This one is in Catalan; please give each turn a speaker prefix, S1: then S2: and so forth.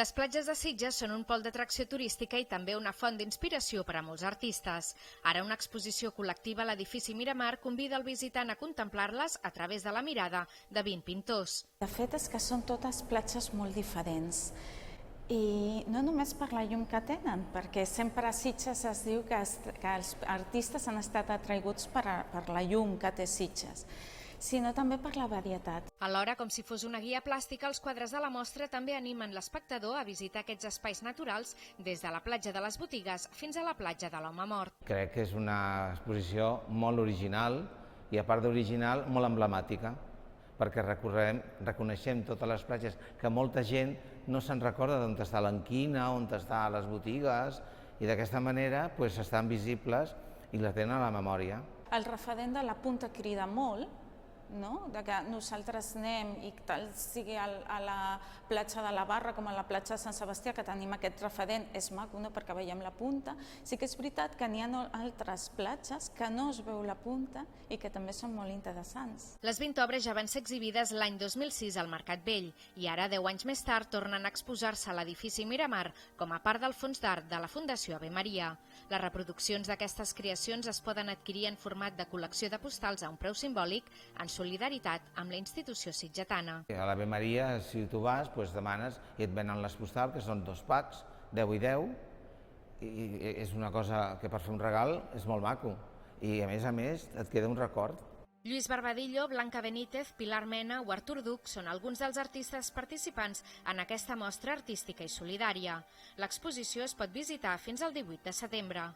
S1: Les platges de Sitges són un pol d'atracció turística i també una font d'inspiració per a molts artistes. Ara una exposició col·lectiva a l'edifici Miramar convida el visitant a contemplar-les a través de la mirada de 20 pintors.
S2: De fet és que són totes platges molt diferents. I no només per la llum que tenen, perquè sempre a Sitges es diu que els artistes han estat atraiguts per la llum que té Sitges, sinó també per la varietat.
S1: Alhora, com si fos una guia plàstica, els quadres de la mostra també animen l'espectador a visitar aquests espais naturals des de la platja de les Botigues fins a la platja de l'Home Mort.
S3: Crec que és una exposició molt original i, a part d'original, molt emblemàtica, perquè reconeixem totes les platges que molta gent no se'n recorda d'on està l'Enquina, on està les Botigues, i d'aquesta manera estan visibles i la tenen a la memòria.
S2: El referent de la punta crida molt, de que nosaltres anem i tal sigui a la platja de la Barra com a la platja de Sant Sebastià, que tenim aquest referent, és maco perquè veiem la punta. Sí que és veritat que n'hi ha altres platges que no es veu la punta i que també són molt interessants.
S1: Les 20 obres ja van ser exhibides l'any 2006 al Mercat Vell i ara, 10 anys més tard, tornen a exposar-se a l'edifici Miramar com a part del fons d'art de la Fundació Ave Maria. Les reproduccions d'aquestes creacions es poden adquirir en format de col·lecció de postals a un preu simbòlic en solidaritat amb la institució sitgetana.
S3: A l'Ave Maria, si tu vas, demanes i et venen les postals, que són 2 packs, 10 i 10, i és una cosa que per fer un regal és molt maco. I a més et queda un record.
S1: Lluís Barbadillo, Blanca Benítez, Pilar Mena o Artur Duc són alguns dels artistes participants en aquesta mostra artística i solidària. L'exposició es pot visitar fins al 18 de setembre.